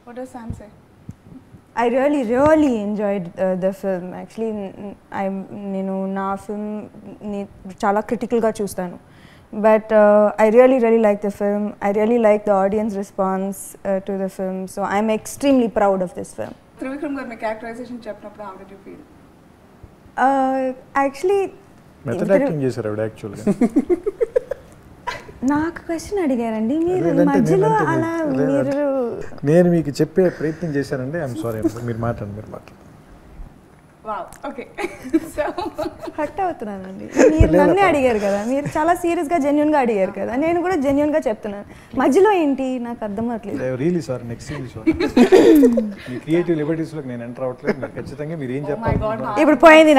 What does Sam say? I really enjoyed the film. Actually, నేను నా film ని చాలా critical గా చూస్తాను. But I really like the film. I really like the audience response to the film. So I'm extremely proud of this film. Trivikram garu me characterization చెప్పినప్పుడు how did you feel? Actually, method acting చేశారు ఆవిడ యాక్చువల్గా. నాకు question అడిగారండి మీరు మధ్యలో అలా మీరు. నేను మీకు చెప్పే ప్రయత్నం చేశానండి. I'm sorry. మీరు మాట్లాడండి. Wow, okay. So హట్ అవుతున్నానండి. మీరు నన్నే అడిగారు కదా, మీరు చాలా సీరియస్గా జెన్యున్గా అడిగారు కదా, నేను కూడా జెన్యున్గా చెప్తున్నాను. మధ్యలో ఏంటి నాకు అర్థం అవ్వట్లేదు. Really sorry. Next sorry. మీ క్రియేటివ్ లిబర్టీస్లోకి నేను ఎంటర్ అవ్వట్లేదు. ఖచ్చితంగా మీరు ఏం చెప్పాలి. ఇప్పుడు పోయింది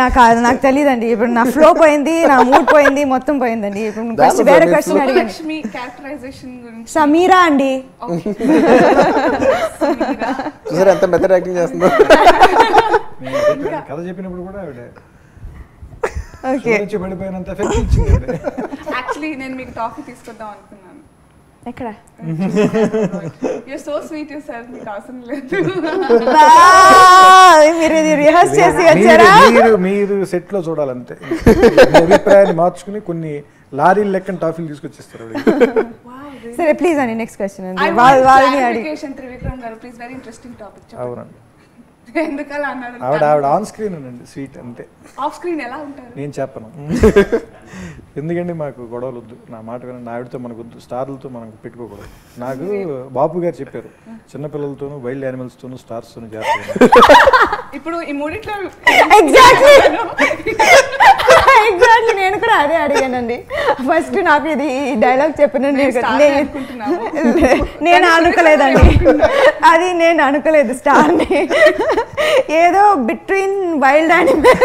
నాకు తెలియదండి. ఇప్పుడు నా ఫ్లో పోయింది, నా మూడ్ పోయింది, మొత్తం పోయిందండి. ఇప్పుడు వేరే క్వశ్చన్ అడిగాను. మీ క్యారెక్టరైజేషన్ గురించి. సమీరా అండి. చూసారా ఎంత మెథడ్ యాక్టింగ్ చేస్తుందో. కథ చెప్పినప్పుడు కూడా ఆవిడ ఓకే పడిపోయినంత ఎఫెక్ట్ ఇచ్చింది. యాక్చువల్లీ నేను మీకు టాఫీ తీసుకొద్దాం అనుకున్నాను. ఎక్కడ? You're so sweet yourself. మీకు అవసరం లేదు. మీరు ఇది రిహర్స్ చేసి వచ్చారా? మీరు సెట్ లో చూడాలంటే అభిప్రాయాన్ని మార్చుకుని కొన్ని లారీల లెక్కన టాఫీలు తీసుకొచ్చేస్తారు. సరే ప్లీజ్ అండి నెక్స్ట్ క్వశ్చన్ అండి. వాళ్ళని అడిగేషన్ త్రివిక్రమ్ గారు ప్లీజ్ వెరీ ఇంట్రెస్టింగ్ టాపిక్. అవునండి. ఎందుకలా అన్నారు? ఆవిడ ఆన్ స్క్రీన్ అండి స్వీట్ అంతే. ఆఫ్ స్క్రీన్ ఎలా ఉంటారు? నేను చెప్పను. ఎందుకంటే మాకు గొడవలు వద్దు. నా మాట వినండి. ఆవిడతో మనకు వద్దు, స్టార్లతో మనకు పెట్టుకోకూడదు. నాకు బాపు గారు చెప్పారు చిన్నపిల్లలతోనూ వైల్డ్ యానిమల్స్తోనూ స్టార్స్తోనూ చేస్తారు. ఇప్పుడు ఈ మూడిట్లో ఎగ్జాక్ట్లీ నేను కూడా అదే అడిగానండి. ఫస్ట్ నాకు ఇది డైలాగ్ చెప్పిన నేను అనుకోలేదండి. అది నేను అనుకోలేదు స్టార్ని. ఏదో బిట్వీన్ వైల్డ్ యానిమల్.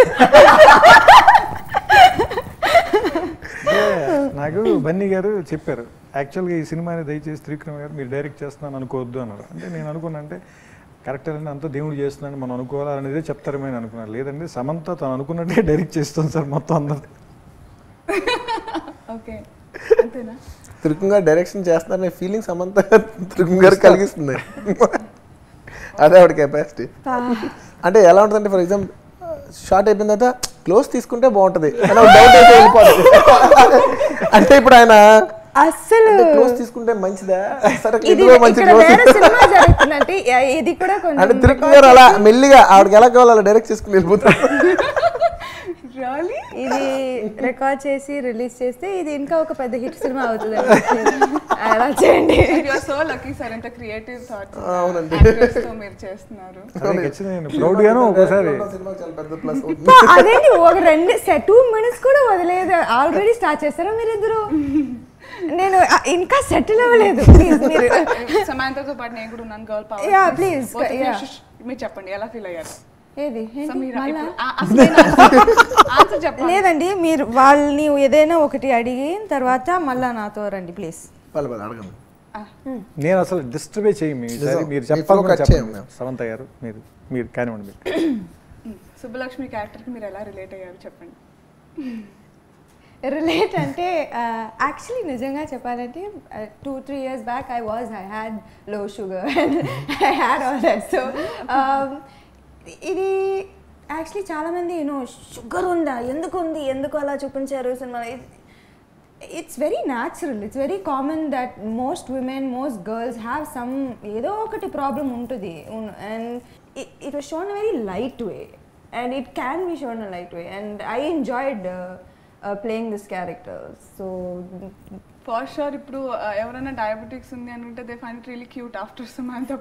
నాకు బన్నీ గారు చెప్పారు యాక్చువల్గా ఈ సినిమాని దయచేసి త్రివిక్రమ్ గారు మీరు డైరెక్ట్ చేస్తున్నాను అనుకోవద్దు అన్నారు. అంటే నేను అనుకున్నా అంటే కరెక్ట్ అని అంతా దేవుడు చేస్తున్నాను మనం అనుకోవాలనేదే చెప్తారేమో అని అనుకున్నాను. లేదండి సమంత తను అనుకున్నట్టే డైరెక్ట్ చేస్తాను సార్ మొత్తం అందరు. త్రివిక్రమ్ గారు డైరెక్షన్ చేస్తున్నారనే ఫీలింగ్ సమంత త్రివిక్రమ్ గారు కలిగిస్తుంది. అదే ఆవిడ కెపాసిటీ. అంటే ఎలా ఉంటుందంటే ఫర్ ఎగ్జాంపుల్ షార్ట్ అయిపోయిన తర్వాత క్లోజ్ తీసుకుంటే బాగుంటుంది డౌట్ అయితే వెళ్ళిపోతుంది. అంటే ఇప్పుడు ఆయన అసలు క్లోజ్ తీసుకుంటే మంచిదా సరే ఇది కూడా అంటే త్రివిక్రమ్ గారు అలా మెల్లిగా ఆవిడకి ఎలా కావాలో అలా డైరెక్ట్ చేసుకుని వెళ్ళిపోతారు. ఇది రికార్డ్ చేసి రిలీజ్ చేస్తే ఇది ఇంకా ఒక పెద్ద హిట్ సినిమా అవుతుంది. అలా చేయండి. అదేంటి ఒక 2 minutes కూడా వదిలేదు. ఆల్రెడీ స్టార్ట్ చేస్తారా మీరిద్దరు? నేను ఇంకా సెటిల్ అవ్వలేదు. ప్లీజ్ మీరు సమంతతో పాటు నేను కూడా ఉన్నాను గర్ల్ పవర్. యా ప్లీజ్ మీరు చెప్పండి ఎలా ఫీల్ అయ్యారు? ఏది లేదండి మీరు వాళ్ళని ఏదైనా ఒకటి అడిగిన తర్వాత మళ్ళా నాతో రండి ప్లీజ్. నేను అసలు డిస్టర్బే చేయము. మీరు చెప్పాలి సమంత గారు మీరు కానివ్వండి. సుబ్బలక్ష్మి క్యారెక్టర్కి మీరు ఎలా రిలేట్ అయ్యారు చెప్పండి. రిలేట్ అంటే యాక్చువల్లీ నిజంగా చెప్పాలంటే 2-3 years బ్యాక్ ఐ హ్యాడ్ లో sugar and I had all that. So ఇది యాక్చువల్లీ చాలామంది షుగర్ ఉందా, ఎందుకు అలా చూపించారు cinema. It's very natural, it's very common that most women most girls have some ఏదో ఒకటి ప్రాబ్లం ఉంటుంది. And it was shown very light way and it can be shown a light way and I enjoyed playing this character. So for sure ఇప్పుడు ఎవరైనా diabetics ఉంది అనుకుంటే they find it really cute after Samantha.